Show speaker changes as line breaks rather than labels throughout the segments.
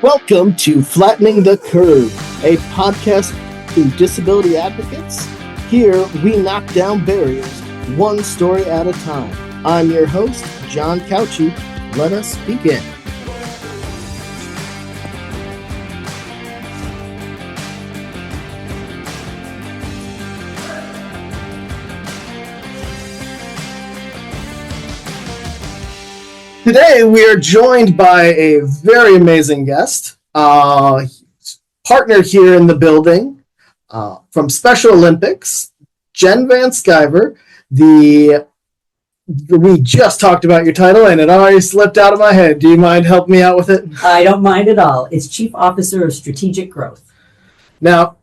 Welcome to Flattening the Curve, a podcast to disability advocates. Here, we knock down barriers, one story at a time. I'm your host, John Couchy. Let us begin. Today, we are joined by a very amazing guest, partner here in the building from Special Olympics, Jen VanSkiver. We just talked about your title, and it already slipped out of my head. Do you mind helping me out with it?
I don't mind at all. It's Chief Officer of Strategic Growth.
Now,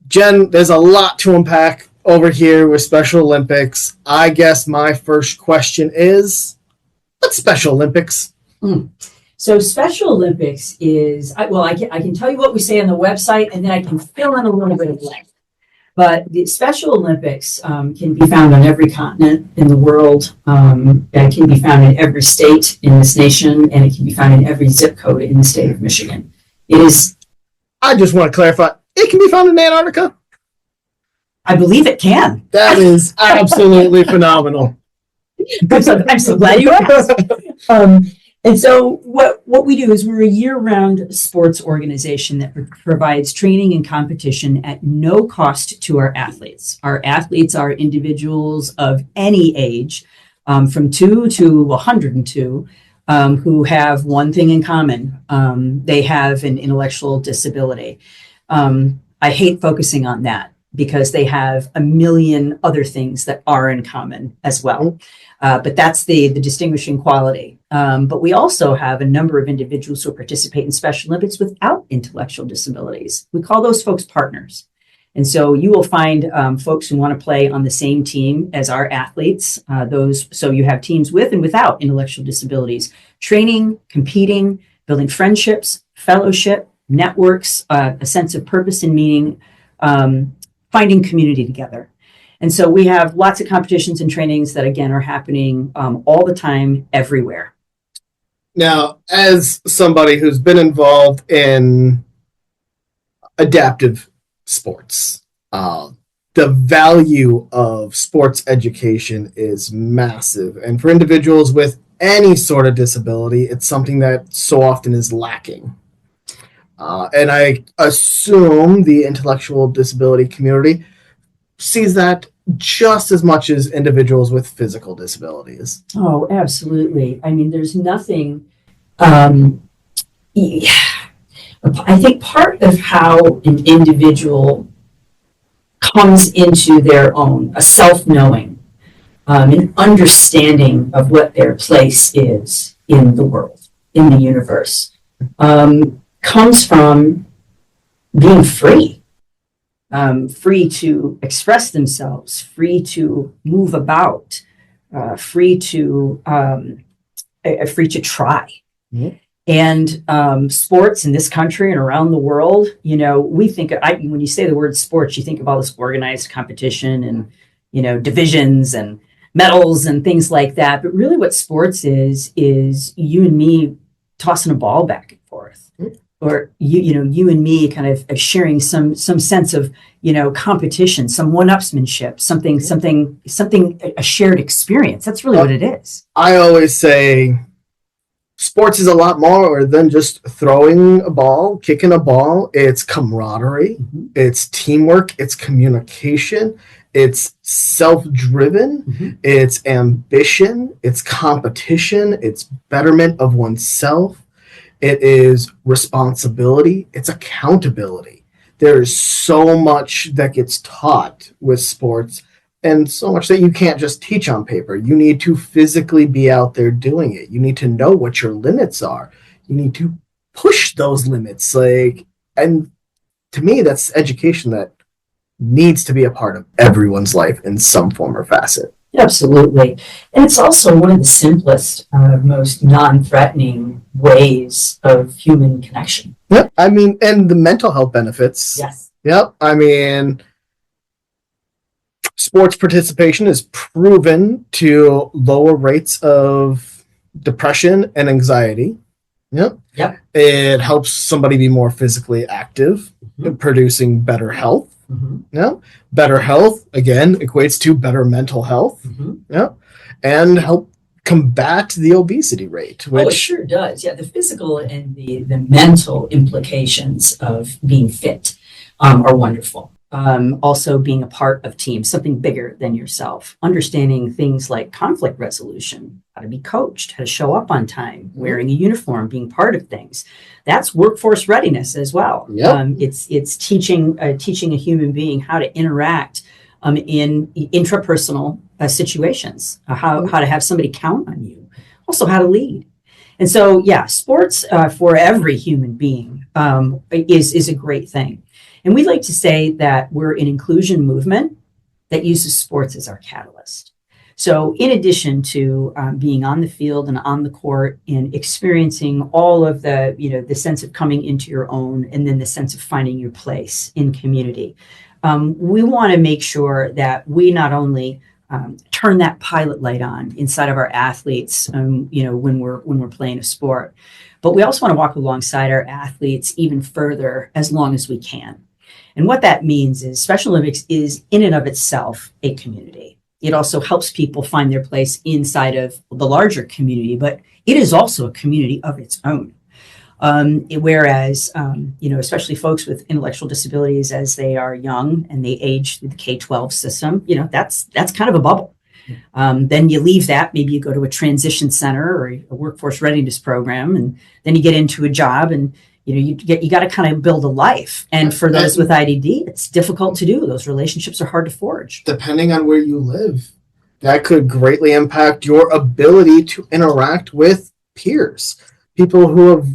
Jen, there's a lot to unpack over here with Special Olympics. I guess my first question is, what's Special Olympics?
So Special Olympics is, I can tell you what we say on the website, and then I can fill in a little bit of blank. But the Special Olympics can be found on every continent in the world. It can be found in every state in this nation, and it can be found in every zip code in the state of Michigan. It is.
I just want to clarify, it can be found in Antarctica?
I believe it can.
That is absolutely phenomenal.
I'm so glad you asked. And so what we do is we're a year-round sports organization that provides training and competition at no cost to our athletes. Our athletes are individuals of any age, from 2 to 102, who have one thing in common. They have an intellectual disability. I hate focusing on that because they have a million other things that are in common as well. But that's the distinguishing quality. But we also have a number of individuals who participate in Special Olympics without intellectual disabilities. We call those folks partners. And so you will find folks who want to play on the same team as our athletes. So you have teams with and without intellectual disabilities, training, competing, building friendships, fellowship, networks, a sense of purpose and meaning, finding community together. And so we have lots of competitions and trainings that, again, are happening all the time, everywhere.
Now, as somebody who's been involved in adaptive sports, the value of sports education is massive. And for individuals with any sort of disability, it's something that so often is lacking. And I assume the intellectual disability community sees that just as much as individuals with physical disabilities.
Oh, absolutely. I mean, there's nothing. I think part of how an individual comes into their own, a self-knowing, an understanding of what their place is in the world, in the universe, comes from being free. Free to express themselves, free to move about, free to try. Mm-hmm. And sports in this country and around the world, we think when you say the word sports, you think of all this organized competition and divisions and medals and things like that. But really, what sports is you and me tossing a ball back and forth. Mm-hmm. Or you and me kind of sharing some sense of competition, some one-upsmanship, something a shared experience. That's really what it is.
I always say sports is a lot more than just throwing a ball, kicking a ball. It's camaraderie, mm-hmm. It's teamwork, it's communication, it's self-driven, mm-hmm. It's ambition, it's competition, it's betterment of oneself. It is responsibility. It's accountability. There is so much that gets taught with sports and so much that you can't just teach on paper. You need to physically be out there doing it. You need to know what your limits are. You need to push those limits. And to me, that's education that needs to be a part of everyone's life in some form or facet.
Absolutely. And it's also one of the simplest, most non-threatening ways of human connection.
Yep. I mean, and the mental health benefits.
Yes.
Yep. I mean, sports participation is proven to lower rates of depression and anxiety. Yep.
Yep.
It helps somebody be more physically active, producing better health. Yeah. Better health, again, equates to better mental health. Yeah. And help combat the obesity rate, which
it sure does. Yeah, the physical and the mental implications of being fit are wonderful. Also being a part of teams, something bigger than yourself, understanding things like conflict resolution, how to be coached, how to show up on time, wearing a uniform, being part of things. That's workforce readiness as well.
Yep.
It's teaching a human being how to interact in intrapersonal situations, how to have somebody count on you, also how to lead. And so, yeah, sports for every human being is a great thing. And we like to say that we're an inclusion movement that uses sports as our catalyst. So in addition to being on the field and on the court and experiencing all of the, the sense of coming into your own and then the sense of finding your place in community, we want to make sure that we not only turn that pilot light on inside of our athletes, when we're playing a sport, but we also want to walk alongside our athletes even further as long as we can. And what that means is Special Olympics is in and of itself a community. It also helps people find their place inside of the larger community, but it is also a community of its own. Whereas, especially folks with intellectual disabilities as they are young and they age through the K-12 system, that's kind of a bubble. Then you leave that, maybe you go to a transition center or a workforce readiness program, and then you get into a job and you got to kind of build a life. And for those with IDD, it's difficult to do. Those relationships are hard to forge.
Depending on where you live, that could greatly impact your ability to interact with peers, people who have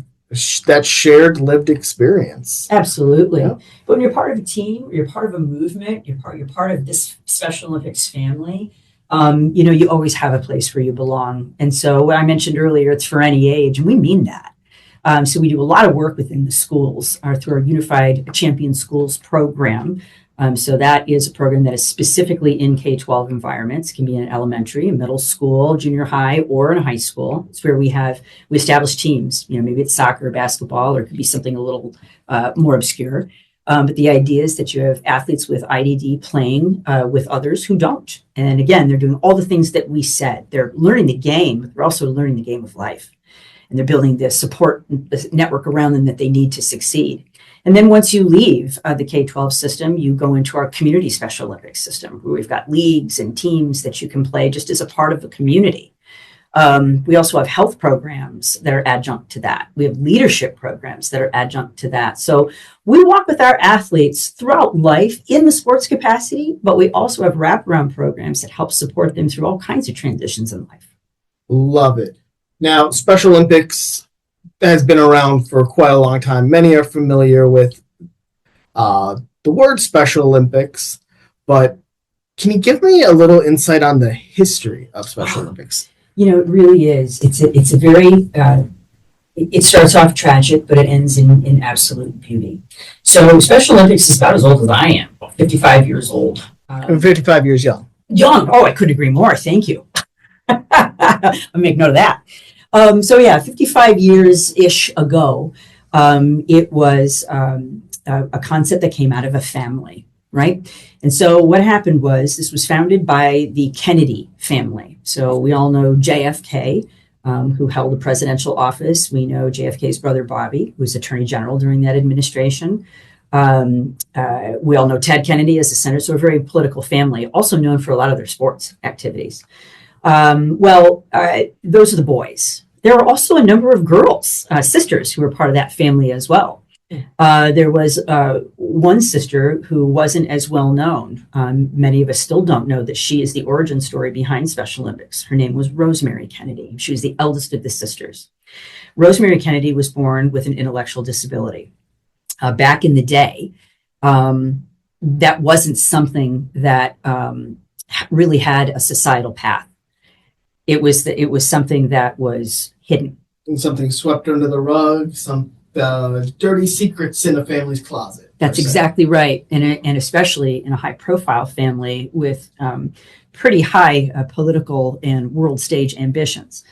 that shared lived experience.
Absolutely. Yeah. But when you're part of a team, you're part of a movement, you're part of this Special Olympics family, you always have a place where you belong. And so what I mentioned earlier, it's for any age, and we mean that. So we do a lot of work within the schools through our Unified Champion Schools program. So that is a program that is specifically in K-12 environments. It can be in elementary, middle school, junior high, or in high school. It's where we establish teams. Maybe it's soccer, basketball, or it could be something a little more obscure. But the idea is that you have athletes with IDD playing with others who don't. And again, they're doing all the things that we said. They're learning the game, but they're also learning the game of life. And they're building the support network around them that they need to succeed. And then once you leave the K-12 system, you go into our community Special Olympics system, where we've got leagues and teams that you can play just as a part of the community. We also have health programs that are adjunct to that. We have leadership programs that are adjunct to that. So we walk with our athletes throughout life in the sports capacity, but we also have wraparound programs that help support them through all kinds of transitions in life.
Love it. Now, Special Olympics has been around for quite a long time. Many are familiar with the word Special Olympics, but can you give me a little insight on the history of Special Olympics?
It really is. It's a very, it starts off tragic, but it ends in absolute beauty. So Special Olympics is about as old as I am, 55 years old.
I'm 55 years young.
Young. Oh, I couldn't agree more. Thank you. I'll make note of that. 55 years-ish ago, it was a concept that came out of a family, right? And so what happened was this was founded by the Kennedy family. So we all know JFK, who held a presidential office. We know JFK's brother Bobby, who was Attorney General during that administration. We all know Ted Kennedy as a senator, so a very political family, also known for a lot of their sports activities. Those are the boys. There were also a number of girls, sisters, who were part of that family as well. There was one sister who wasn't as well known. Many of us still don't know that she is the origin story behind Special Olympics. Her name was Rosemary Kennedy. She was the eldest of the sisters. Rosemary Kennedy was born with an intellectual disability. Back in the day, that wasn't something that really had a societal path. It was something that was hidden.
And something swept under the rug, some dirty secrets in a family's closet.
That's exactly right. And especially in a high profile family with pretty high political and world stage ambitions.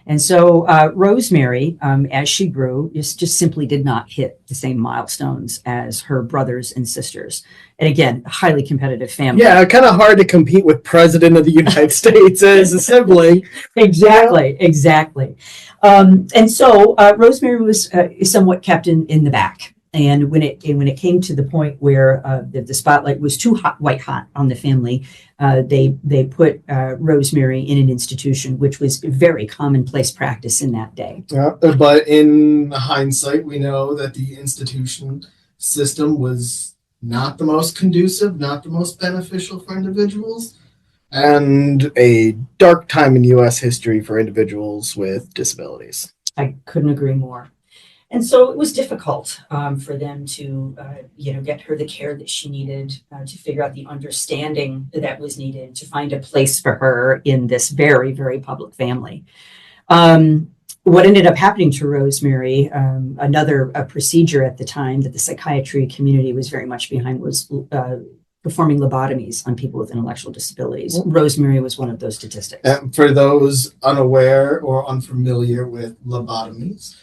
And so Rosemary, as she grew, just simply did not hit the same milestones as her brothers and sisters. And again, a highly competitive family.
Yeah, kind of hard to compete with President of the United States as a sibling.
Exactly. And so Rosemary was somewhat kept in the back. And when it came to the point where the spotlight was too white hot on the family, they put Rosemary in an institution, which was very commonplace practice in that day.
Yeah, but in hindsight, we know that the institution system was not the most conducive, not the most beneficial for individuals, and a dark time in U.S. history for individuals with disabilities.
I couldn't agree more. And so it was difficult for them to, get her the care that she needed, to figure out the understanding that was needed, to find a place for her in this very, very public family. What ended up happening to Rosemary, another procedure at the time that the psychiatry community was very much behind, was performing lobotomies on people with intellectual disabilities. Rosemary was one of those statistics.
For those unaware or unfamiliar with lobotomies,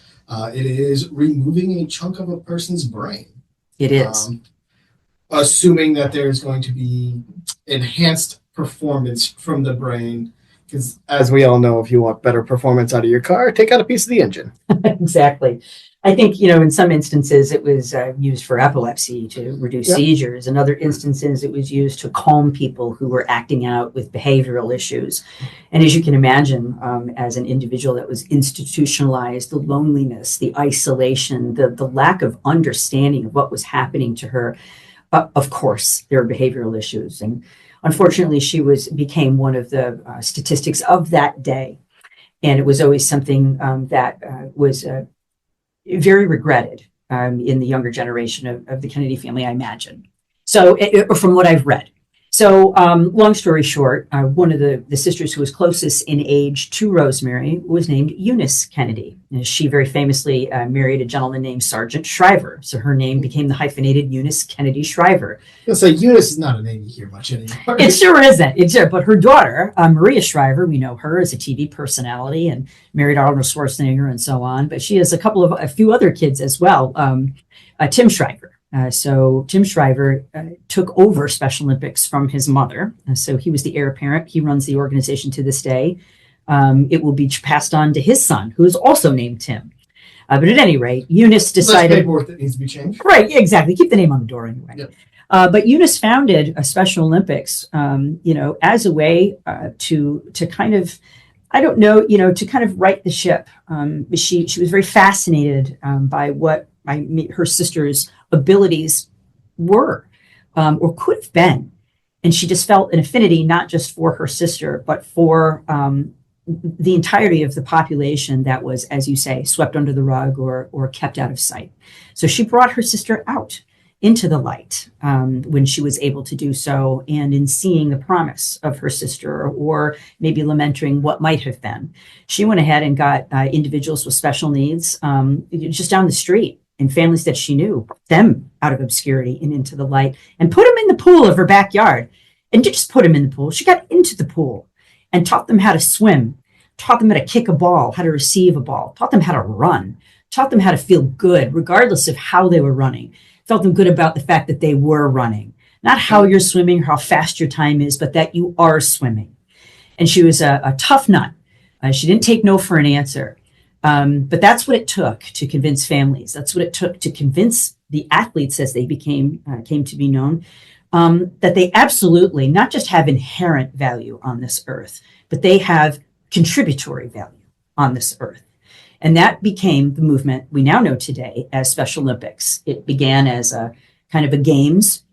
it is removing a chunk of a person's brain.
It is.
Assuming that there's going to be enhanced performance from the brain. Because as we all know, if you want better performance out of your car, take out a piece of the engine.
Exactly. I think, in some instances it was used for epilepsy to reduce seizures. In other instances, it was used to calm people who were acting out with behavioral issues. And as you can imagine, as an individual that was institutionalized, the loneliness, the isolation, the lack of understanding of what was happening to her, of course, there are behavioral issues. And unfortunately, she became one of the statistics of that day. And it was always something that was very regretted in the younger generation of the Kennedy family, I imagine. So, from what I've read. So, long story short, one of the sisters who was closest in age to Rosemary was named Eunice Kennedy. And she very famously married a gentleman named Sergeant Shriver. So her name became the hyphenated Eunice Kennedy Shriver.
So Eunice is not a name you hear much anymore.
It sure isn't. But her daughter, Maria Shriver, we know her as a TV personality and married Arnold Schwarzenegger and so on. But she has a few other kids as well. Tim Shriver. So Tim Shriver took over Special Olympics from his mother. So he was the heir apparent. He runs the organization to this day. It will be passed on to his son, who is also named Tim. But at any rate, Eunice decided...
Less paperwork that needs to be changed.
Right, exactly. Keep the name on the door anyway.
Yep.
But Eunice founded a Special Olympics, as a way to kind of... to kind of right the ship. She was very fascinated by what her sister's abilities were or could have been. And she just felt an affinity, not just for her sister, but for the entirety of the population that was, as you say, swept under the rug or kept out of sight. So she brought her sister out into the light when she was able to do so, and in seeing the promise of her sister or maybe lamenting what might have been, she went ahead and got individuals with special needs just down the street and families that she knew, them out of obscurity and into the light, and put them in the pool of her backyard. And just put them in the pool. She got into the pool and taught them how to swim, taught them how to kick a ball, how to receive a ball, taught them how to run, taught them how to feel good, regardless of how they were running. Felt them good about the fact that they were running. Not how you're swimming or how fast your time is, but that you are swimming. And she was a tough nut. She didn't take no for an answer. But that's what it took to convince families. That's what it took to convince the athletes, as they came to be known, that they absolutely not just have inherent value on this earth, but they have contributory value on this earth. And that became the movement we now know today as Special Olympics. It began as a kind of a games,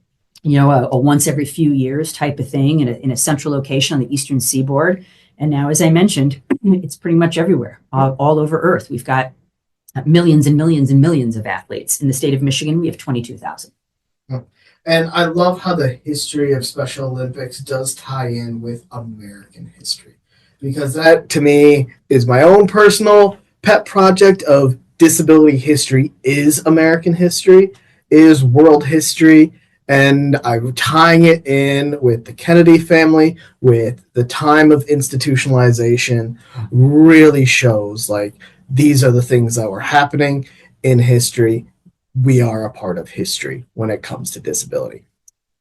a once every few years type of thing in a central location on the eastern seaboard. And now, as I mentioned, it's pretty much everywhere, all over Earth. We've got millions and millions and millions of athletes. In the state of Michigan, we have 22,000.
And I love how the history of Special Olympics does tie in with American history. Because that, to me, is my own personal pet project of disability history is American history, is world history, And I'm tying it in with the Kennedy family, with the time of institutionalization, really shows like these are the things that were happening in history. We are a part of history when it comes to disability.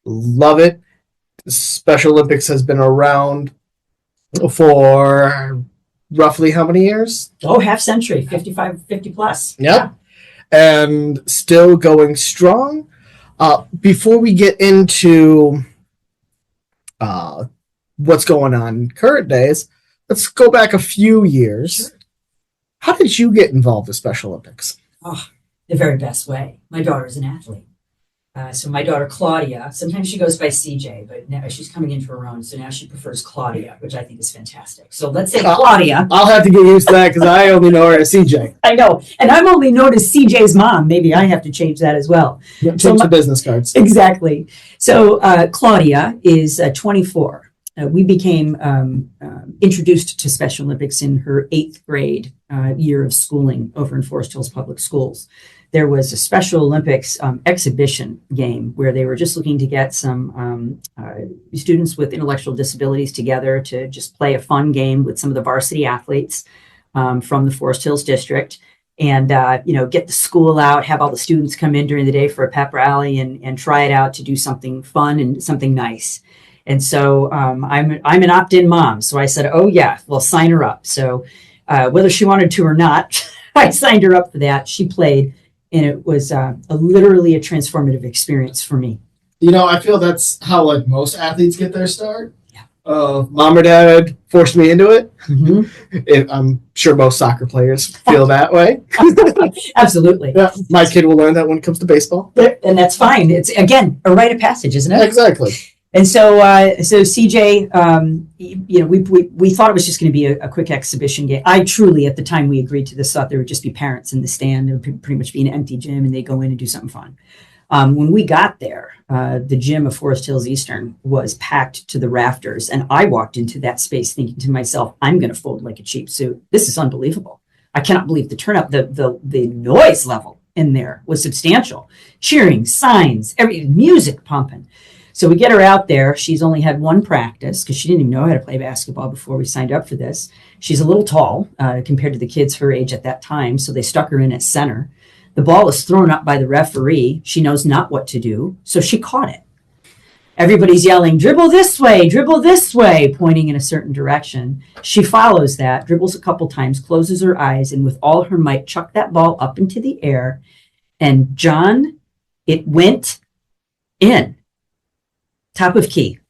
Love it. Special Olympics has been around for roughly how many years?
Oh, half century, 55, 50 plus.
Yep. And still going strong. Before we get into uh, what's going on current days, let's go back a few years.
Sure.
How did you get involved with Special Olympics?
Oh, the very best way. My daughter's an athlete. So my daughter Claudia, sometimes she goes by CJ, but now she's coming into her own. So now she prefers Claudia, which I think is fantastic. So let's say Claudia.
I'll have to get used to that because I only know her as CJ.
I know. And I'm only known as CJ's mom. Maybe I have to change that as well.
Yeah, change the business cards.
Exactly. So Claudia is 24. We became introduced to Special Olympics in her 8th grade year of schooling over in Forest Hills Public Schools. There was a Special Olympics exhibition game where they were just looking to get some students with intellectual disabilities together to just play a fun game with some of the varsity athletes from the Forest Hills district, and get the school out, have all the students come in during the day for a pep rally and try it out to do something fun and something nice. And so I'm an opt-in mom, so I said, oh yeah, well, sign her up. So whether she wanted to or not, I signed her up for that. She played. And it was literally a transformative experience for me.
I feel that's how like most athletes get their start.
Yeah.
Mom or dad forced me into it.
Mm-hmm.
I'm sure most soccer players feel that way.
Absolutely.
Yeah, my kid will learn that when it comes to baseball.
And that's fine. It's, again, a rite of passage, isn't it?
Exactly.
And so CJ, we thought it was just going to be a quick exhibition game. I truly, at the time we agreed to this, thought there would just be parents in the stand. It would pretty much be an empty gym, and they go in and do something fun. When we got there, the gym of Forest Hills Eastern was packed to the rafters, and I walked into that space thinking to myself, "I'm going to fold like a cheap suit. This is unbelievable. I cannot believe the turnout. The noise level in there was substantial. Cheering, signs, every music pumping." So we get her out there. She's only had one practice because she didn't even know how to play basketball before we signed up for this. She's a little tall compared to the kids her age at that time, so they stuck her in at center. The ball is thrown up by the referee. She knows not what to do, so she caught it. Everybody's yelling, dribble this way, pointing in a certain direction. She follows that, dribbles a couple times, closes her eyes, and with all her might, chucked that ball up into the air. And John, it went in. Top of key.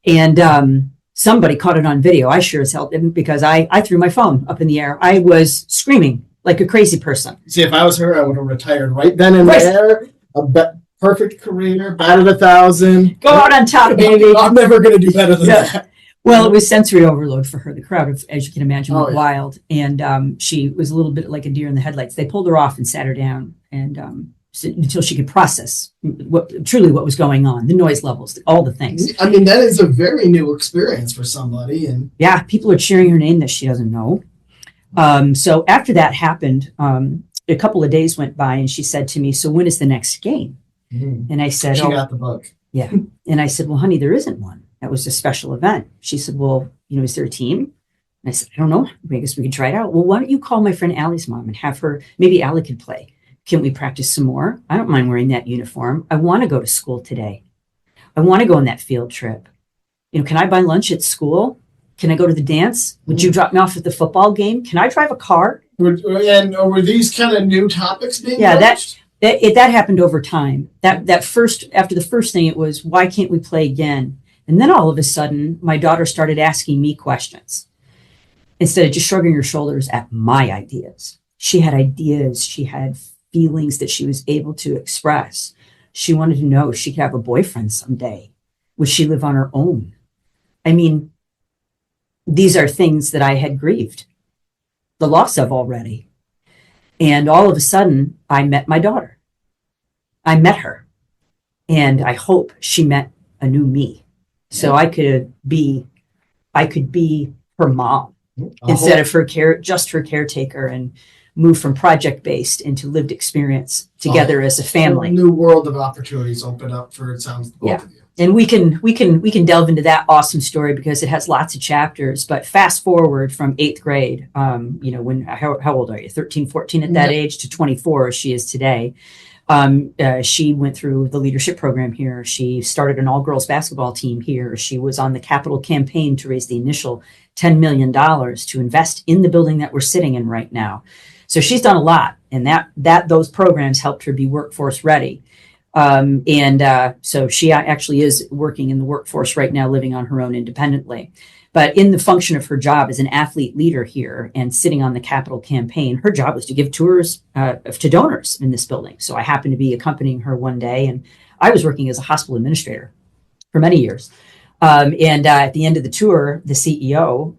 And somebody caught it on video. I sure as hell didn't, because I threw my phone up in the air. I was screaming like a crazy person.
See, if I was her, I would have retired right then and there. Perfect career, batted 1,000.
Go out on top, baby.
I'm never going to do better than that.
Well, it was sensory overload for her. The crowd, as you can imagine, went wild. And she was a little bit like a deer in the headlights. They pulled her off and sat her down and until she could process what was going on, the noise levels, all the things.
I mean, that is a very new experience for somebody. And
yeah, people are cheering her name that she doesn't know. So after that happened, a couple of days went by and she said to me, so when is the next game? Mm-hmm. And I said,
she got the bug.
Yeah. And I said, well, honey, there isn't one. That was a special event. She said, well, is there a team? And I said, I don't know. I guess we could try it out. Well, why don't you call my friend Allie's mom and have her, maybe Allie could play. Can we practice some more? I don't mind wearing that uniform. I want to go to school today. I want to go on that field trip. Can I buy lunch at school? Can I go to the dance? Would you drop me off at the football game? Can I drive a car?
And were these kind of new topics being
launched? That happened over time. After the first thing, it was, why can't we play again? And then all of a sudden, my daughter started asking me questions instead of just shrugging her shoulders at my ideas. She had ideas. She had feelings that she was able to express. She wanted to know if she could have a boyfriend someday. Would she live on her own? I mean, these are things that I had grieved the loss of already. And all of a sudden, I met my daughter. I met her. And I hope she met a new me. So I could be her mom instead of just her caretaker. And move from project-based into lived experience together as a family.
A new world of opportunities open up for, it sounds, both of you.
And we can delve into that awesome story because it has lots of chapters. But fast forward from 8th grade, how old are you? 13, 14 at that age to 24 as she is today. She went through the leadership program here. She started an all-girls basketball team here. She was on the capital campaign to raise the initial $10 million to invest in the building that we're sitting in right now. So she's done a lot, and those programs helped her be workforce ready. So she actually is working in the workforce right now, living on her own independently. But in the function of her job as an athlete leader here and sitting on the capital campaign, her job was to give tours to donors in this building. So I happened to be accompanying her one day, and I was working as a hospital administrator for many years. At the end of the tour, the CEO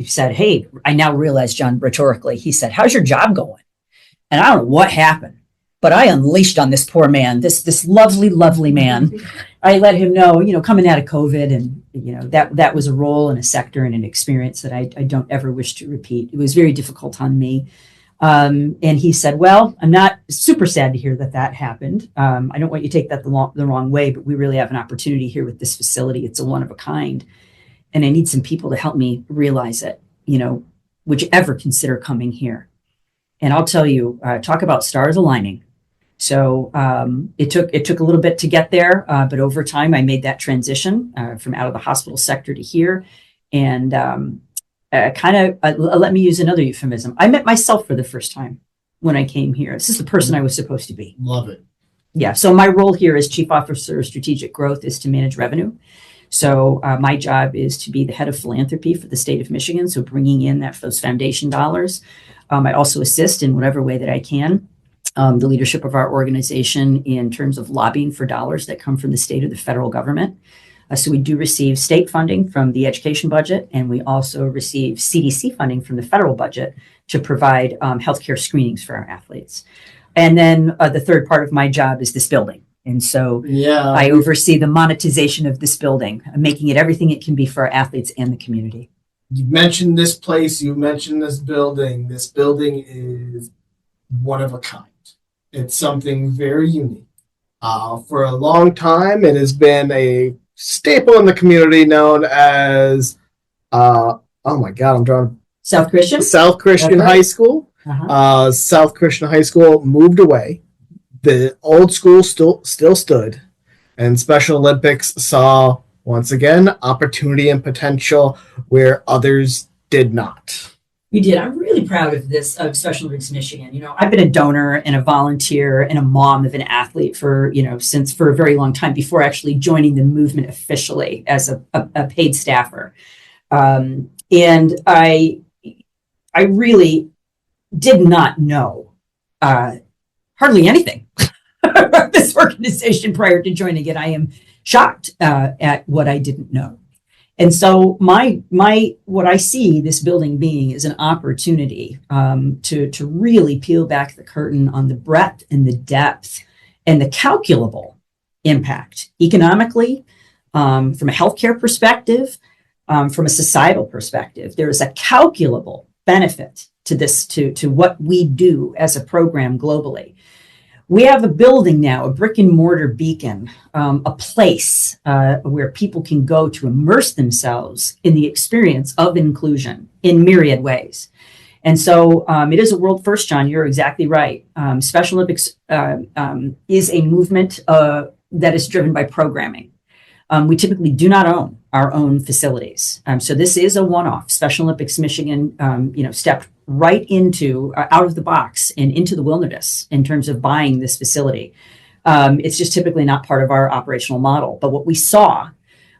said, "Hey, I now realize, John, rhetorically, he said, 'How's your job going?' And I don't know what happened, but I unleashed on this poor man, this lovely, lovely man. I let him know, coming out of COVID, and that was a role and a sector and an experience that I don't ever wish to repeat. It was very difficult on me. And he said, "Well, I'm not super sad to hear that happened. I don't want you to take that the wrong way, but we really have an opportunity here with this facility. It's a one of a kind. And I need some people to help me realize it, would you ever consider coming here?" And I'll tell you, talk about stars aligning. So it took a little bit to get there, but over time I made that transition from out of the hospital sector to here. And let me use another euphemism. I met myself for the first time when I came here. This is the person I was supposed to be.
Love it.
Yeah. So my role here as Chief Officer of Strategic Growth is to manage revenue. So my job is to be the head of philanthropy for the state of Michigan. So bringing in those foundation dollars. I also assist in whatever way that I can. The leadership of our organization in terms of lobbying for dollars that come from the state or the federal government. So we do receive state funding from the education budget, and we also receive CDC funding from the federal budget to provide healthcare screenings for our athletes. And then the third part of my job is this building. And so I oversee the monetization of this building, making it everything it can be for our athletes and the community.
You mentioned this place, you mentioned this building. This building is one of a kind. It's something very unique. For a long time, it has been a staple in the community known as, oh my God, I'm drawing
South Christian
High School.
Uh-huh.
South Christian High School moved away. The old school still stood, and Special Olympics saw once again opportunity and potential where others did not.
We did. I'm really proud of Special Olympics Michigan. I've been a donor and a volunteer and a mom of an athlete for a very long time before actually joining the movement officially as a paid staffer. And I really did not know hardly anything about this organization prior to joining it. I am shocked at what I didn't know. And so what I see this building being is an opportunity to really peel back the curtain on the breadth and the depth and the calculable impact economically, from a healthcare perspective, from a societal perspective. There is a calculable benefit to this, to what we do as a program globally. We have a building now, a brick and mortar beacon, a place where people can go to immerse themselves in the experience of inclusion in myriad ways. And so it is a world first, John. You're exactly right. Special Olympics is a movement that is driven by programming. We typically do not own our own facilities. So this is a one-off. Special Olympics Michigan, stepped right into, out of the box and into the wilderness in terms of buying this facility. It's just typically not part of our operational model. But what we saw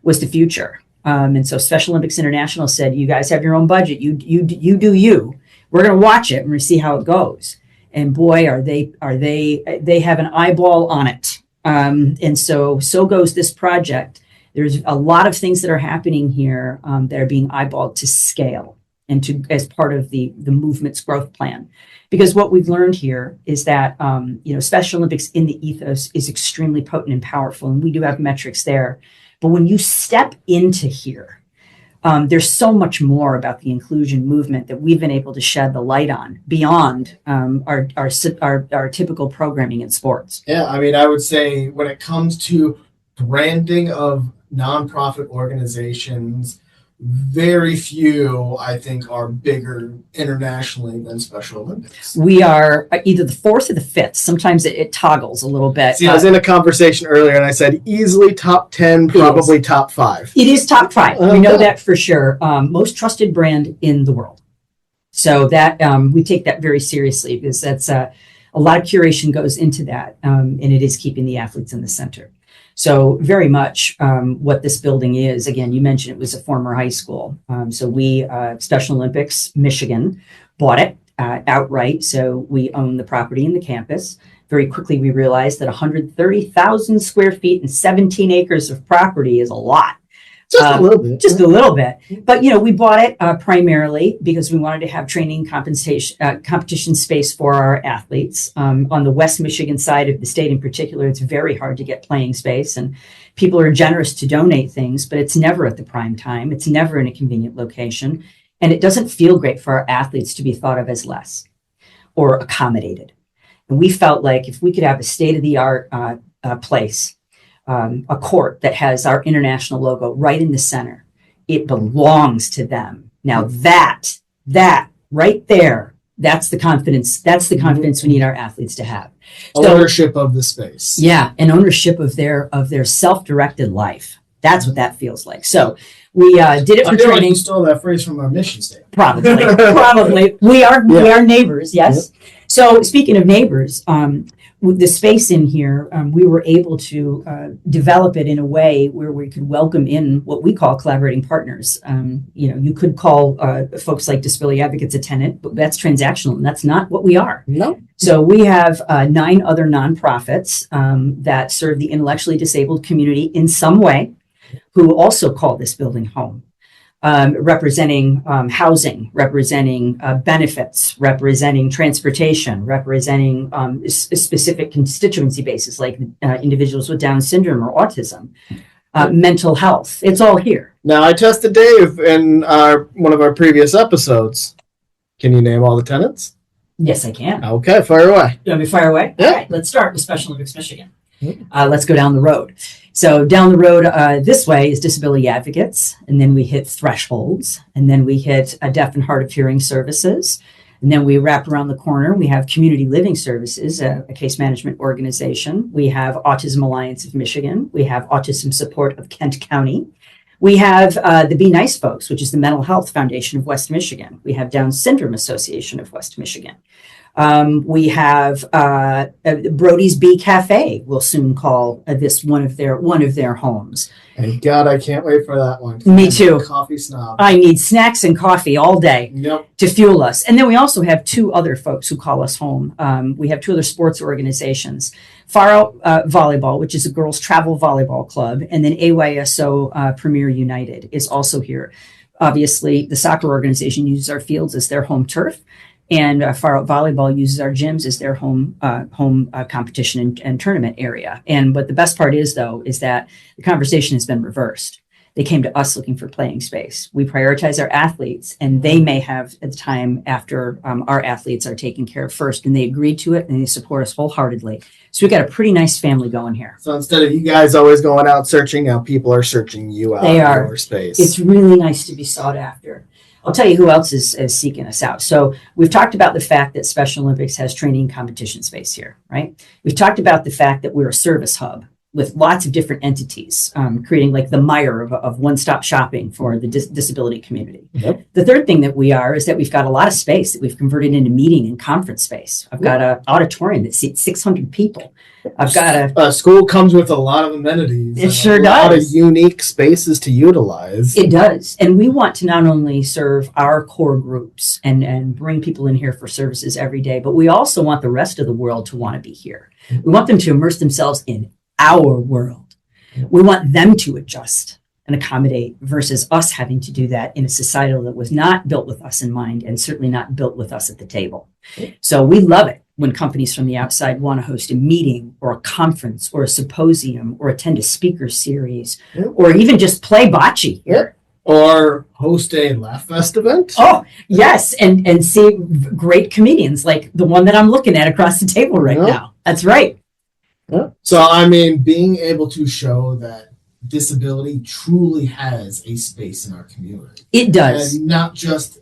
was the future. And so Special Olympics International said, "You guys have your own budget. You do you. We're going to watch it and we see how it goes." And boy, they have an eyeball on it. And so goes this project. There's a lot of things that are happening here that are being eyeballed to scale and as part of the movement's growth plan. Because what we've learned here is that, Special Olympics in the ethos is extremely potent and powerful, and we do have metrics there. But when you step into here, There's so much more about the inclusion movement that we've been able to shed the light on beyond our typical programming in sports.
Yeah, I mean, I would say when it comes to branding of nonprofit organizations, very few, I think, are bigger internationally than Special Olympics.
We are either the fourth or the fifth. Sometimes it toggles a little bit.
See, I was in a conversation earlier and I said easily top 10, probably top 5.
It is top 5. We know that for sure. Most trusted brand in the world. So that we take that very seriously, because that's a lot of curation goes into that, and it is keeping the athletes in the center. So very much what this building is, again, you mentioned it was a former high school. So we, Special Olympics Michigan, bought it outright. So we own the property and the campus. Very quickly, we realized that 130,000 square feet and 17 acres of property is a lot.
Just a little bit.
Just a little bit. But, we bought it primarily because we wanted to have training competition space for our athletes. On the West Michigan side of the state in particular, it's very hard to get playing space, and people are generous to donate things, but it's never at the prime time. It's never in a convenient location. And it doesn't feel great for our athletes to be thought of as less or accommodated. And we felt like if we could have a state-of-the-art place, a court that has our international logo right in the center, it belongs to them. Now that right there, that's the confidence we need our athletes to have.
Ownership of the space.
Yeah, and ownership of their self-directed life. That's what that feels like. So we did it for training.
Like you stole that phrase from our mission statement.
Probably. We are neighbors. Yes. Yep. So speaking of neighbors, with the space in here, we were able to develop it in a way where we could welcome in what we call collaborating partners. You could call folks like disability advocates a tenant, but that's transactional, and that's not what we are.
No.
So we have 9 other nonprofits that serve the intellectually disabled community in some way, who also call this building home. Representing housing, representing benefits, representing transportation, representing specific constituency bases like individuals with Down syndrome or autism, mental health. It's all here.
Now, I tested Dave in one of our previous episodes. Can you name all the tenants?
Yes, I can.
Okay, fire away.
You want me to fire away?
Yeah.
All right, let's start with Special Olympics Michigan. Let's go down the road. So down the road this way is disability advocates, and then we hit thresholds, and then we hit deaf and hard of hearing services, and then we wrap around the corner. We have community living services, a case management organization. We have Autism Alliance of Michigan. We have Autism Support of Kent County. We have the Be Nice Folks, which is the Mental Health Foundation of West Michigan. We have Down Syndrome Association of West Michigan. We have Brody's Bee Cafe. We'll soon call this one of their homes.
And God, I can't wait for that one.
Me too.
I'm a coffee snob.
I need snacks and coffee all day to fuel us. And then we also have 2 other folks who call us home. We have 2 other sports organizations. Far Out Volleyball, which is a girls' travel volleyball club, and then AYSO Premier United is also here. Obviously, the soccer organization uses our fields as their home turf. And Far Out Volleyball uses our gyms as their home competition and tournament area. And what the best part is, though, is that the conversation has been reversed. They came to us looking for playing space. We prioritize our athletes, and they may have a time after our athletes are taken care of first, and they agreed to it, and they support us wholeheartedly. So we've got a pretty nice family going here.
So instead of you guys always going out searching, now people are searching you out in your space.
It's really nice to be sought after. I'll tell you who else is seeking us out. So we've talked about the fact that Special Olympics has training competition space here, right? We've talked about the fact that we're a service hub with lots of different entities, creating like the mire of one-stop shopping for the disability community.
Yep.
The third thing that we are is that we've got a lot of space that we've converted into meeting and conference space. I've got an auditorium that seats 600 people. I've got
a school comes with a lot of amenities.
It sure does.
A lot of unique spaces to utilize.
It does. And we want to not only serve our core groups and bring people in here for services every day, but we also want the rest of the world to want to be here. We want them to immerse themselves in our world. We want them to adjust and accommodate versus us having to do that in a societal that was not built with us in mind and certainly not built with us at the table. So we love it when companies from the outside want to host a meeting or a conference or a symposium or attend a speaker series or even just play bocce here.
Or host a Laugh Fest event.
Oh, yes, and see great comedians like the one that I'm looking at across the table right
Yeah.
now. That's right.
Yeah.
So, I mean, being able to show that disability truly has a space in our community.
It does.
And not just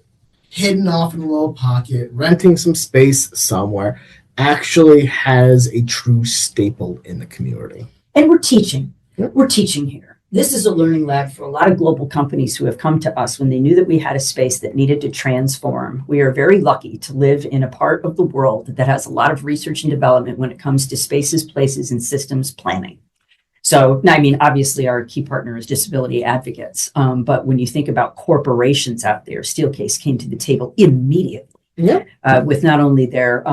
hidden off in a little pocket,
Renting some space somewhere actually has a true staple in the community.
And we're teaching.
Yep.
We're teaching here. This is a learning lab for a lot of global companies who have come to us when they knew that we had a space that needed to transform. We are very lucky to live in a part of the world that has a lot of research and development when it comes to spaces, places, and systems planning. So, I mean, obviously our key partner is disability advocates. But when you think about corporations out there, Steelcase came to the table immediately with not only their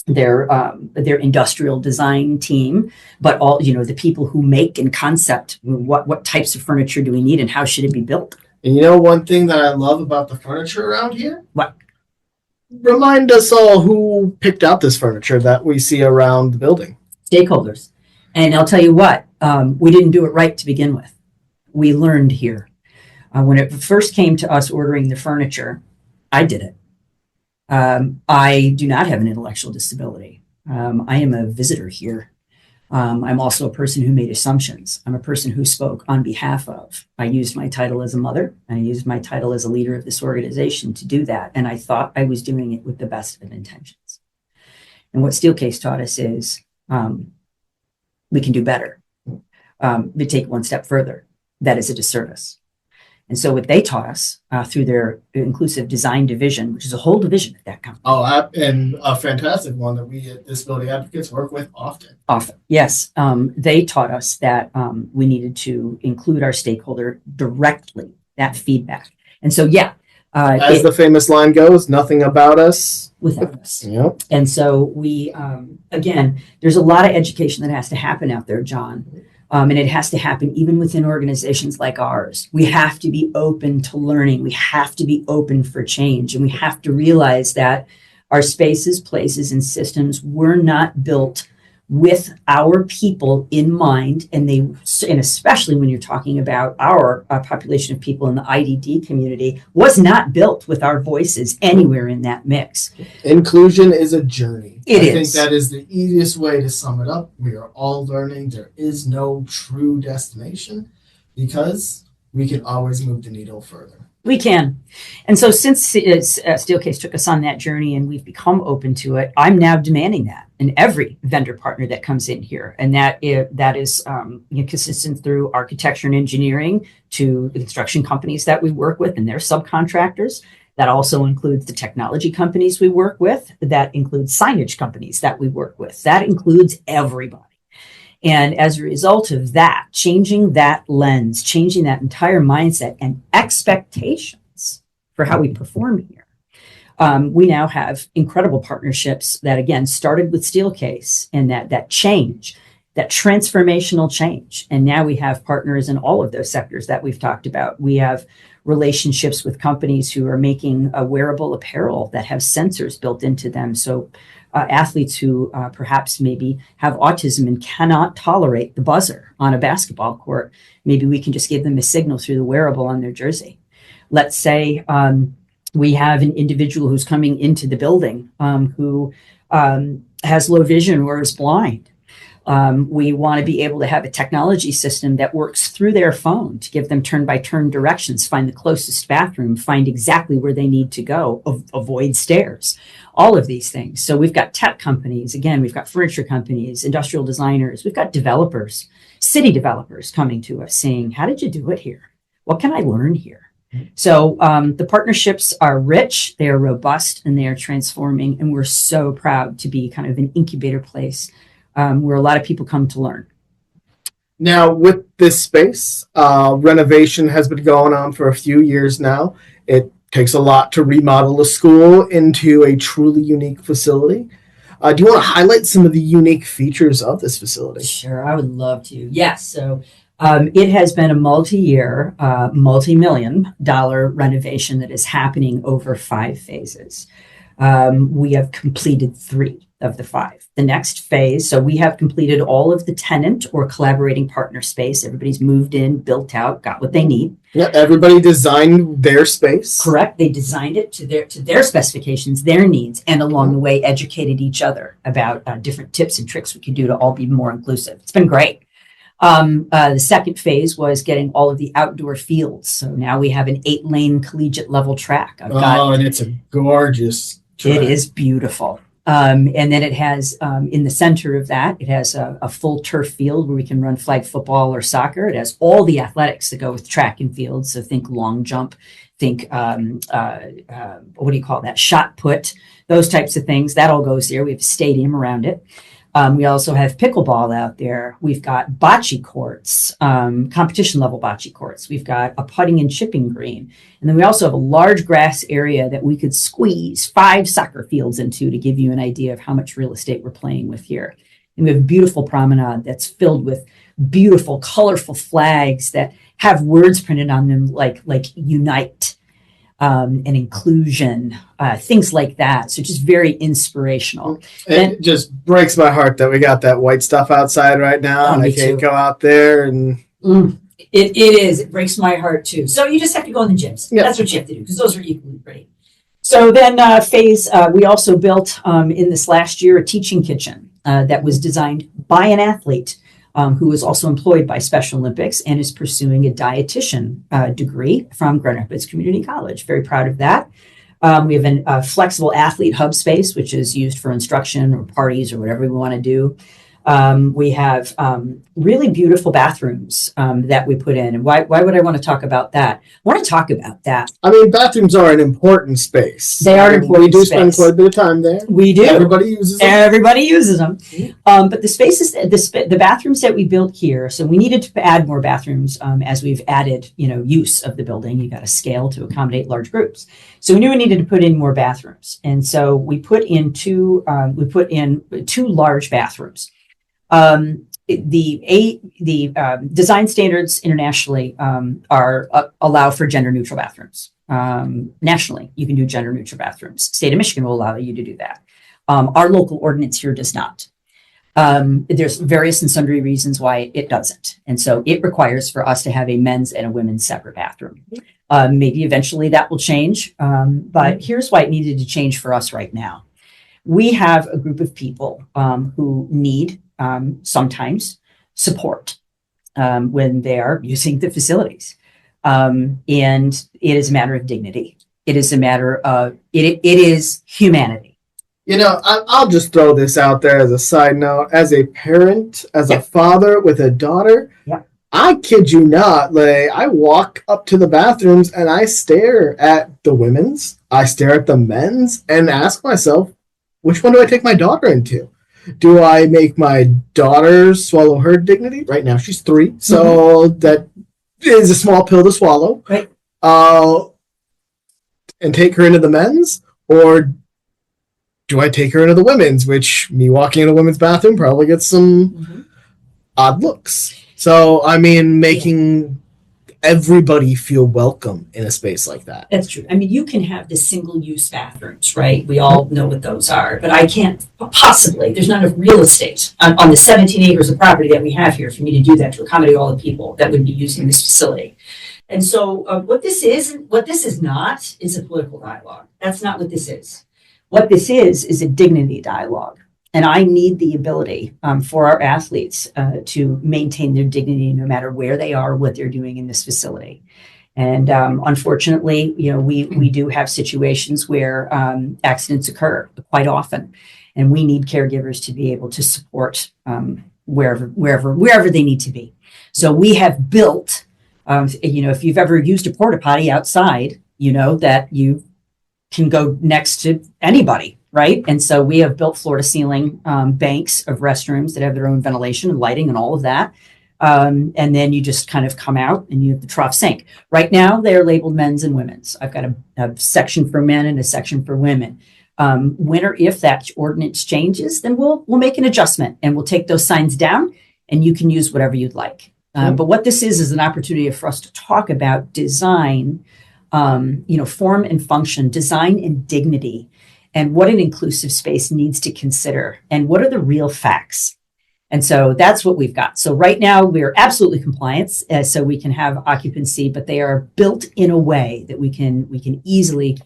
industrial design team, but all, the people who make and concept what types of furniture do we need and how should it be built.
And you know one thing that I love about the furniture around here?
What?
Remind us all who picked out this furniture that we see around the building.
Stakeholders. And I'll tell you what, we didn't do it right to begin with. We learned here. When it first came to us ordering the furniture, I did it. I do not have an intellectual disability. I am a visitor here. I'm also a person who made assumptions. I'm a person who spoke on behalf of. I used my title as a mother. I used my title as a leader of this organization to do that. And I thought I was doing it with the best of intentions. And what Steelcase taught us is we can do better. We take one step further. That is a disservice. And so what they taught us through their inclusive design division, which is a whole division at that company.
Oh, and a fantastic one that we at Disability Advocates work with often.
Often, yes. They taught us that we needed to include our stakeholder directly, that feedback. And so,
As the famous line goes, nothing about us
without us.
Yep.
And so we, again, there's a lot of education that has to happen out there, John. And it has to happen even within organizations like ours. We have to be open to learning. We have to be open for change. And we have to realize that our spaces, places, and systems were not built with our people in mind. And especially when you're talking about our population of people in the IDD community, was not built with our voices anywhere in that mix.
Inclusion is a journey.
I
think that is the easiest way to sum it up. We are all learning. There is no true destination because we can always move the needle further.
We can. And so since Steelcase took us on that journey and we've become open to it, I'm now demanding that in every vendor partner that comes in here. And that is consistent through architecture and engineering to the construction companies that we work with and their subcontractors. That also includes the technology companies we work with. That includes signage companies that we work with. That includes everybody. And as a result of that, changing that lens, changing that entire mindset and expectations for how we perform here, we now have incredible partnerships that, again, started with Steelcase and that change, that transformational change. And now we have partners in all of those sectors that we've talked about. We have relationships with companies who are making a wearable apparel that have sensors built into them. So athletes who perhaps maybe have autism and cannot tolerate the buzzer on a basketball court, maybe we can just give them a signal through the wearable on their jersey. Let's say we have an individual who's coming into the building who has low vision or is blind. We want to be able to have a technology system that works through their phone to give them turn-by-turn directions, find the closest bathroom, find exactly where they need to go, avoid stairs, all of these things. So we've got tech companies, again, we've got furniture companies, industrial designers, we've got developers, city developers coming to us saying, how did you do it here? What can I learn here? So the partnerships are rich, they are robust, and they are transforming. And we're so proud to be kind of an incubator place where a lot of people come to learn.
Now, with this space, renovation has been going on for a few years now. It takes a lot to remodel a school into a truly unique facility. Do you want to highlight some of the unique features of this facility?
Sure, I would love to. Yes, so it has been a multi-year, multi-million-dollar renovation that is happening over 5 phases. We have completed 3. of the 5. The next phase, so we have completed all of the tenant or collaborating partner space. Everybody's moved in, built out, got what they need.
Yeah, everybody designed their space.
Correct. They designed it to their specifications, their needs, and along the way educated each other about different tips and tricks we could do to all be more inclusive. It's been great. The second phase was getting all of the outdoor fields. So now we have an 8-lane collegiate level track.
And it's a gorgeous track.
It is beautiful. And then it has in the center of that, it has a full turf field where we can run flag football or soccer. It has all the athletics that go with track and field. So think long jump, think what do you call that? Shot put, those types of things. That all goes there. We have a stadium around it. We also have pickleball out there. We've got bocce courts, competition level bocce courts. We've got a putting and chipping green. And then we also have a large grass area that we could squeeze 5 soccer fields into to give you an idea of how much real estate we're playing with here. And we have a beautiful promenade that's filled with beautiful, colorful flags that have words printed on them like unite. And inclusion, things like that. So just very inspirational.
It just breaks my heart that we got that white stuff outside right now, and I can't go out there. And
it is. It breaks my heart too. So you just have to go in the gyms. Yep. That's what you have to do because those are equally great. So then we also built in this last year a teaching kitchen that was designed by an athlete who is also employed by Special Olympics and is pursuing a dietitian degree from Grand Rapids Community College. Very proud of that. We have a flexible athlete hub space, which is used for instruction or parties or whatever we want to do. We have really beautiful bathrooms that we put in. And why would I want to talk about that? I want to talk about that.
I mean, bathrooms are an important space.
They are an important space.
We do spend quite a bit of time there.
We do.
Everybody uses them.
Everybody uses them. But the spaces, the bathrooms that we built here, so we needed to add more bathrooms as we've added, use of the building. You got to scale to accommodate large groups. So we knew we needed to put in more bathrooms. And so we put in two large bathrooms. The design standards internationally allow for gender neutral bathrooms. Nationally, you can do gender neutral bathrooms. State of Michigan will allow you to do that. Our local ordinance here does not. There's various and sundry reasons why it doesn't. And so it requires for us to have a men's and a women's separate bathroom. Maybe eventually that will change. But here's why it needed to change for us right now. We have a group of people who need sometimes support when they are using the facilities. And it is a matter of dignity. It is a matter of, it is humanity.
I'll just throw this out there as a side note. As a parent, as a father with a daughter, I kid you not, I walk up to the bathrooms and I stare at the women's, I stare at the men's and ask myself, which one do I take my daughter into? Do I make my daughter swallow her dignity? Right now she's 3, so that is a small pill to swallow.
Right.
And take her into the men's, or do I take her into the women's? Which me walking in a women's bathroom probably gets some odd looks. So I mean, making everybody feel welcome in a space like that.
That's true. I mean, you can have the single-use bathrooms, right? We all know what those are, but I can't possibly, there's not enough real estate on the 17 acres of property that we have here for me to do that, to accommodate all the people that would be using this facility. And so what this is not is a political dialogue. That's not what this is. What this is a dignity dialogue. And I need the ability for our athletes to maintain their dignity no matter where they are, what they're doing in this facility. And unfortunately, we do have situations where accidents occur quite often, and we need caregivers to be able to support wherever they need to be. So we have built, if you've ever used a porta potty outside, you know that you can go next to anybody. Right. And so we have built floor to ceiling banks of restrooms that have their own ventilation and lighting and all of that. And then you just kind of come out and you have the trough sink. Right now, they're labeled men's and women's. I've got a section for men and a section for women. When or if that ordinance changes, then we'll make an adjustment and we'll take those signs down and you can use whatever you'd like. But what this is an opportunity for us to talk about design, form and function, design and dignity. and what an inclusive space needs to consider and what are the real facts. And so that's what we've got. So right now we're absolutely compliant, so we can have occupancy, but they are built in a way that we can easily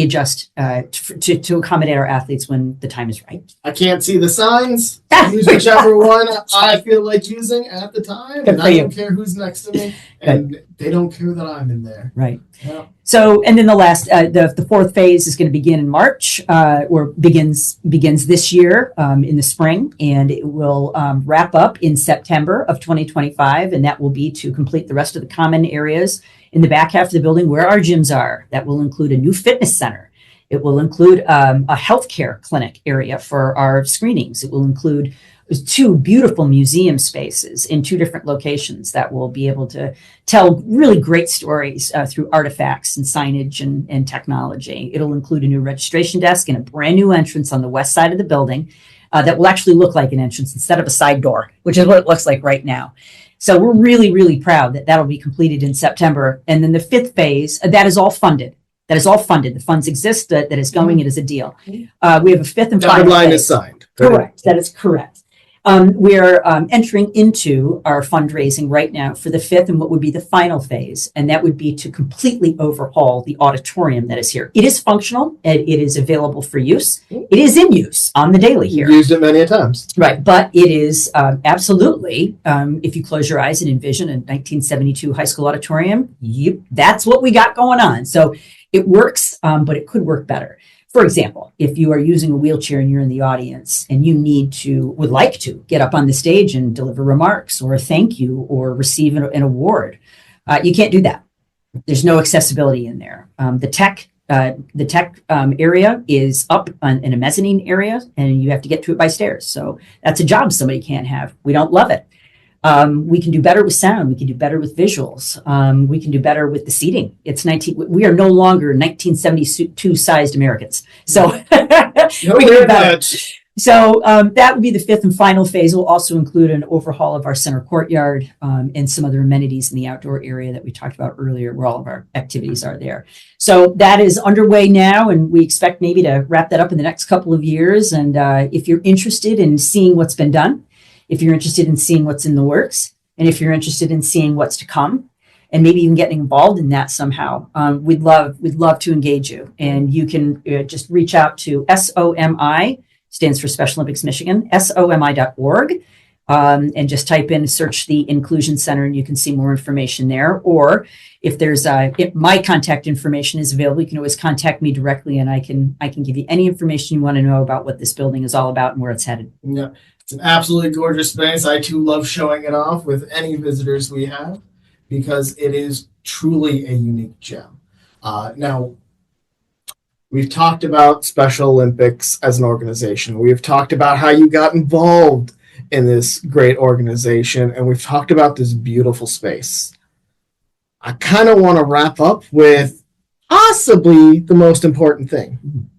adjust to accommodate our athletes when the time is right.
I can't see the signs. Use whichever one I feel like using at the time. And I don't care who's next to me. And they don't care that I'm in there.
Right.
Yeah.
So, and then the last, the fourth phase is going to begin in March, or begins this year in the spring, and it will wrap up in September of 2025, and that will be to complete the rest of the common areas in the back half of the building where our gyms are. That will include a new fitness center. It will include a healthcare clinic area for our screenings. It will include 2 beautiful museum spaces in 2 different locations that will be able to tell really great stories through artifacts and signage and technology. It'll include a new registration desk and a brand new entrance on the west side of the building that will actually look like an entrance instead of a side door, which is what it looks like right now. So we're really, really proud that that'll be completed in September. And then the 5th phase, that is all funded. That is all funded. The funds exist. That is going. It is a deal. We have a 5th and final
Dotted line
phase.
is signed.
Correct. That is correct. We're entering into our fundraising right now for the 5th and what would be the final phase, and that would be to completely overhaul the auditorium that is here. It is functional, and it is available for use. It is in use on the daily here.
You've used it many a times.
Right, but it is absolutely, if you close your eyes and envision a 1972 high school auditorium, that's what we got going on. So it works, but it could work better. For example, if you are using a wheelchair and you're in the audience and you would like to get up on the stage and deliver remarks or a thank you or receive an award, you can't do that. There's no accessibility in there. The tech area is up in a mezzanine area, and you have to get to it by stairs. So that's a job somebody can't have. We don't love it. We can do better with sound. We can do better with visuals. We can do better with the seating. We are no longer 1972 sized Americans. So we can do better. So that would be the 5th and final phase. Will also include an overhaul of our center courtyard and some other amenities in the outdoor area that we talked about earlier, where all of our activities are there. So that is underway now, and we expect maybe to wrap that up in the next couple of years. And if you're interested in seeing what's been done, if you're interested in seeing what's in the works, and if you're interested in seeing what's to come, and maybe even getting involved in that somehow, we'd love to engage you. And you can just reach out to SOMI, stands for Special Olympics Michigan, SOMI.org, and just type in, search the Inclusion Center, and you can see more information there. Or if there's if my contact information is available, you can always contact me directly, and I can give you any information you want to know about what this building is all about and where it's headed.
Yeah. It's an absolutely gorgeous space. I too love showing it off with any visitors we have because it is truly a unique gem. Now, we've talked about Special Olympics as an organization. We've talked about how you got involved in this great organization, and we've talked about this beautiful space. I kind of want to wrap up with possibly the most important thing.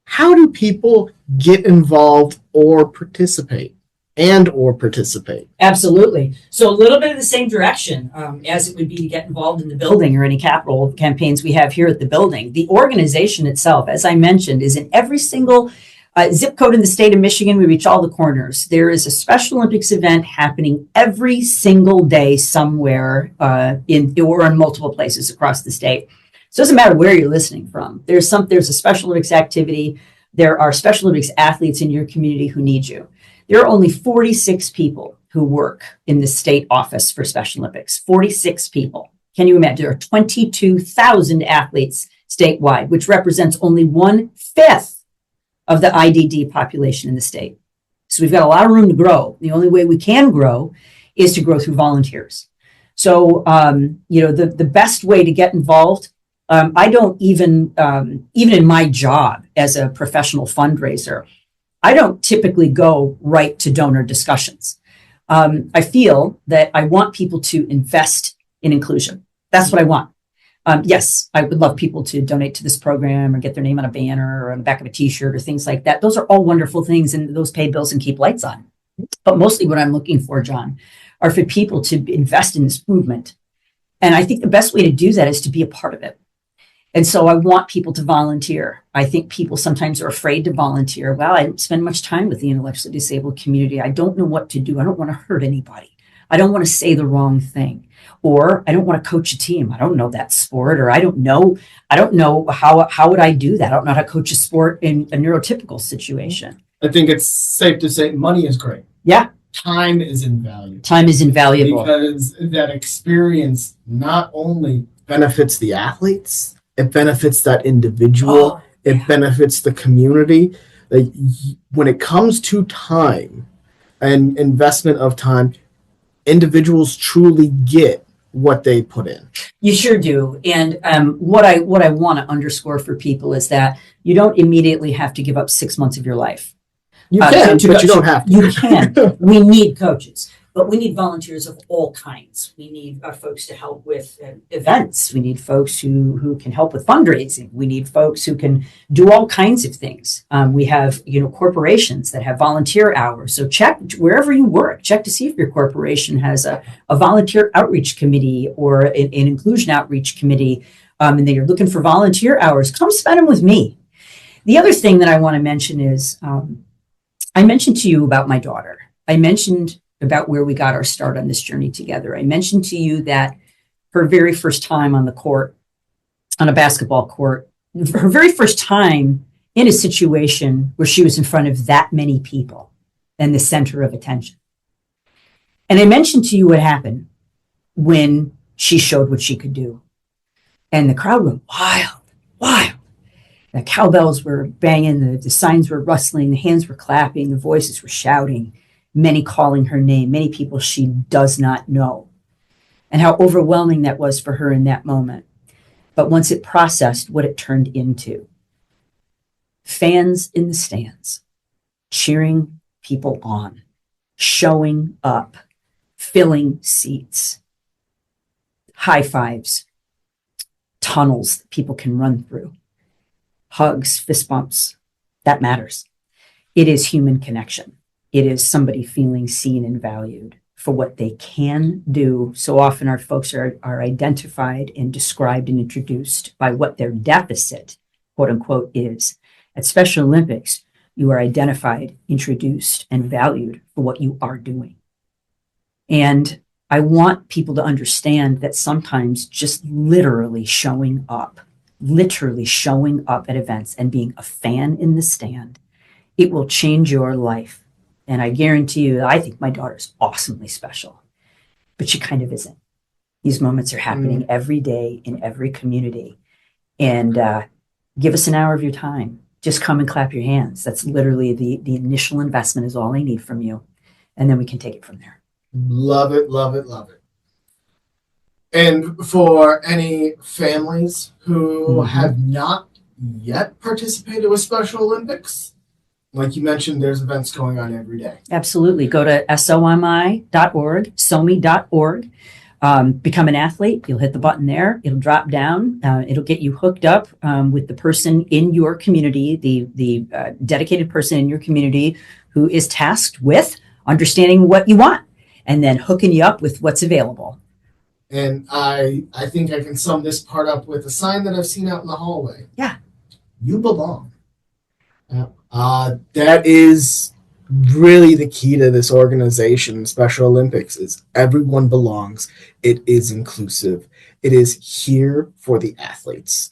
How do people get involved or participate?
Absolutely. So a little bit of the same direction as it would be to get involved in the building or any capital campaigns we have here at the building. The organization itself, as I mentioned, is in every single zip code in the state of Michigan. We reach all the corners. There is a Special Olympics event happening every single day somewhere in multiple places across the state. So it doesn't matter where you're listening from. There's a Special Olympics activity. There are Special Olympics athletes in your community who need you. There are only 46 people who work in the state office for Special Olympics. 46 people. Can you imagine? There are 22,000 athletes statewide, which represents only 1/5 of the IDD population in the state. So we've got a lot of room to grow. The only way we can grow is to grow through volunteers. So, the best way to get involved, I don't even in my job as a professional fundraiser, I don't typically go right to donor discussions. I feel that I want people to invest in inclusion. That's what I want. Yes, I would love people to donate to this program or get their name on a banner or on the back of a t-shirt or things like that. Those are all wonderful things, and those pay bills and keep lights on. But mostly what I'm looking for, John, are for people to invest in this movement. And I think the best way to do that is to be a part of it. And so I want people to volunteer. I think people sometimes are afraid to volunteer. Well, I don't spend much time with the intellectually disabled community. I don't know what to do. I don't want to hurt anybody. I don't want to say the wrong thing. Or I don't want to coach a team. I don't know that sport, or I don't know how would I do that? I don't know how to coach a sport in a neurotypical situation.
I think it's safe to say money is great.
Yeah.
Time is invaluable.
Time is invaluable.
Because that experience not only
Benefits the athletes, it benefits that individual,
Oh,
it
yeah.
benefits the community. When it comes to time and investment of time, individuals truly get what they put in.
You sure do. And what I want to underscore for people is that you don't immediately have to give up 6 months of your life.
You can,
to
but
go-
you don't have to.
You can. We need coaches, but we need volunteers of all kinds. We need folks to help with events. We need folks who can help with fundraising. We need folks who can do all kinds of things. We have, corporations that have volunteer hours. So check wherever you work, check to see if your corporation has a volunteer outreach committee or an inclusion outreach committee, and that you're looking for volunteer hours. Come spend them with me. The other thing that I want to mention is, I mentioned to you about my daughter. I mentioned about where we got our start on this journey together. I mentioned to you that her very first time on the court, on a basketball court, her very first time in a situation where she was in front of that many people and the center of attention. And I mentioned to you what happened when she showed what she could do. And the crowd went wild, wild. The cowbells were banging, the signs were rustling, the hands were clapping, the voices were shouting, many calling her name, many people she does not know, and how overwhelming that was for her in that moment. But once it processed what it turned into, fans in the stands, cheering people on, showing up, filling seats, high fives, tunnels that people can run through, hugs, fist bumps, that matters. It is human connection. It is somebody feeling seen and valued for what they can do. So often our folks are identified and described and introduced by what their deficit, quote unquote, is. At Special Olympics, you are identified, introduced, and valued for what you are doing. And I want people to understand that sometimes just literally showing up at events and being a fan in the stand, it will change your life. And I guarantee you, I think my daughter's awesomely special, but she kind of isn't. These moments are happening every day in every community. And give us an hour of your time. Just come and clap your hands. That's literally the initial investment is all I need from you. And then we can take it from there.
love it, love it, love it. And for any families who have not yet participated with Special Olympics, like you mentioned, there's events going on every day.
Absolutely. Go to somi.org, somi.org. Become an athlete. You'll hit the button there. It'll drop down. It'll get you hooked up with the person in your community, the dedicated person in your community who is tasked with understanding what you want and then hooking you up with what's available.
And I think I can sum this part up with a sign that I've seen out in the hallway.
Yeah.
You belong.
That is really the key to this organization, Special Olympics, is everyone belongs. It is inclusive. It is here for the athletes.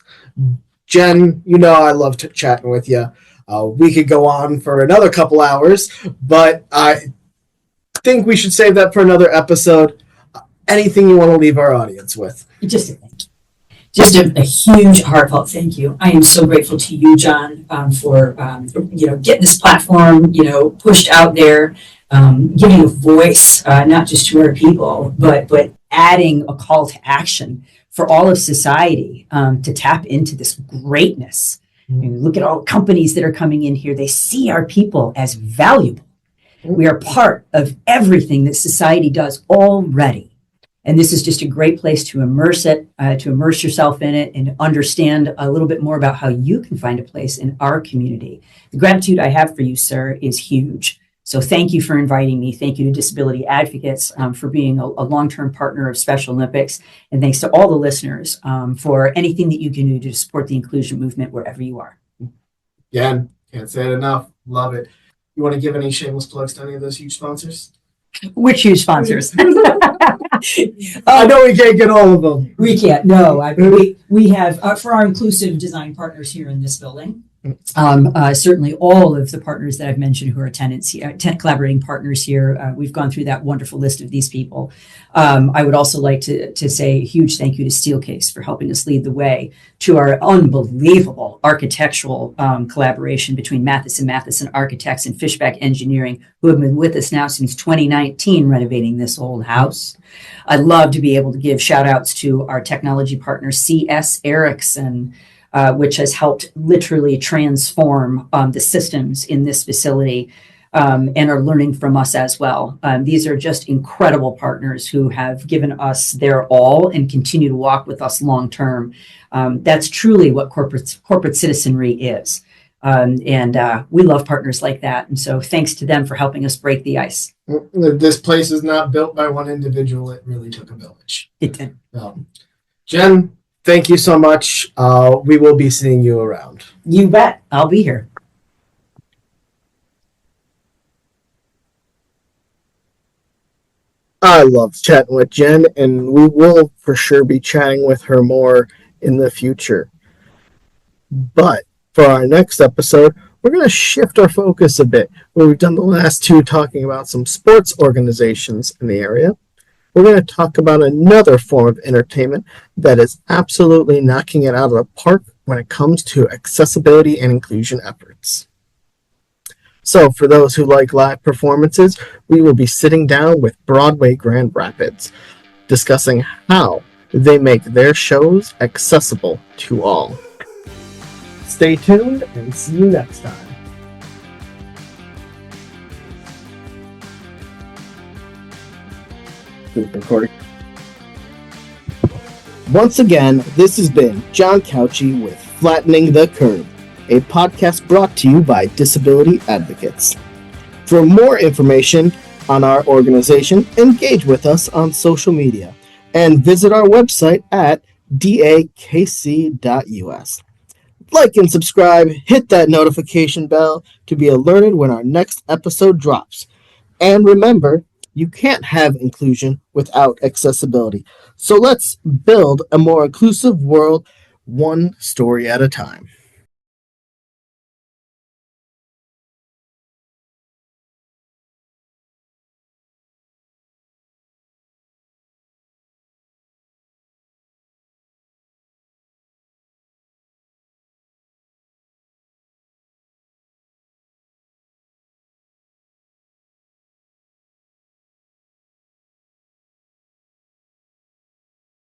Jen, I love chatting with you. We could go on for another couple hours, but I think we should save that for another episode. Anything you want to leave our audience with?
Just a thank you. Just a huge heartfelt thank you. I am so grateful to you, John, for getting this platform, pushed out there, giving a voice, not just to our people, but adding a call to action for all of society to tap into this greatness. Look at all companies that are coming in here. They see our people as valuable. We are part of everything that society does already. And this is just a great place to immerse yourself in it and understand a little bit more about how you can find a place in our community. The gratitude I have for you, sir, is huge. So thank you for inviting me. Thank you to Disability Advocates for being a long-term partner of Special Olympics. And thanks to all the listeners for anything that you can do to support the inclusion movement wherever you are.
Again, can't say it enough. Love it. You want to give any shameless plugs to any of those huge sponsors?
Which huge sponsors?
I know we can't get all of them.
We can't. No, we have for our inclusive design partners here in this building. Certainly all of the partners that I've mentioned who are tenants here, collaborating partners here. We've gone through that wonderful list of these people. I would also like to say a huge thank you to Steelcase for helping us lead the way to our unbelievable architectural collaboration between Matheson Architects and Fishback Engineering, who have been with us now since 2019 renovating this old house. I'd love to be able to give shout outs to our technology partner, CS Ericsson, which has helped literally transform the systems in this facility and are learning from us as well. These are just incredible partners who have given us their all and continue to walk with us long term. That's truly what corporate citizenry is. And we love partners like that. And so thanks to them for helping us break the ice.
This place is not built by one individual. It really took a village.
It did.
Jen, thank you so much. We will be seeing you around.
You bet. I'll be here.
I love chatting with Jen, and we will for sure be chatting with her more in the future. But for our next episode, we're going to shift our focus a bit. Where we've done the last two talking about some sports organizations in the area, we're going to talk about another form of entertainment that is absolutely knocking it out of the park when it comes to accessibility and inclusion efforts. So for those who like live performances, we will be sitting down with Broadway Grand Rapids, discussing how they make their shows accessible to all. Stay tuned and see you next time. Recording. Once again, this has been John Couchy with Flattening the Curve, a podcast brought to you by Disability Advocates. For more information on our organization, engage with us on social media and visit our website at dakc.us. Like and subscribe, hit that notification bell to be alerted when our next episode drops. And remember, you can't have inclusion without accessibility. So let's build a more inclusive world, one story at a time.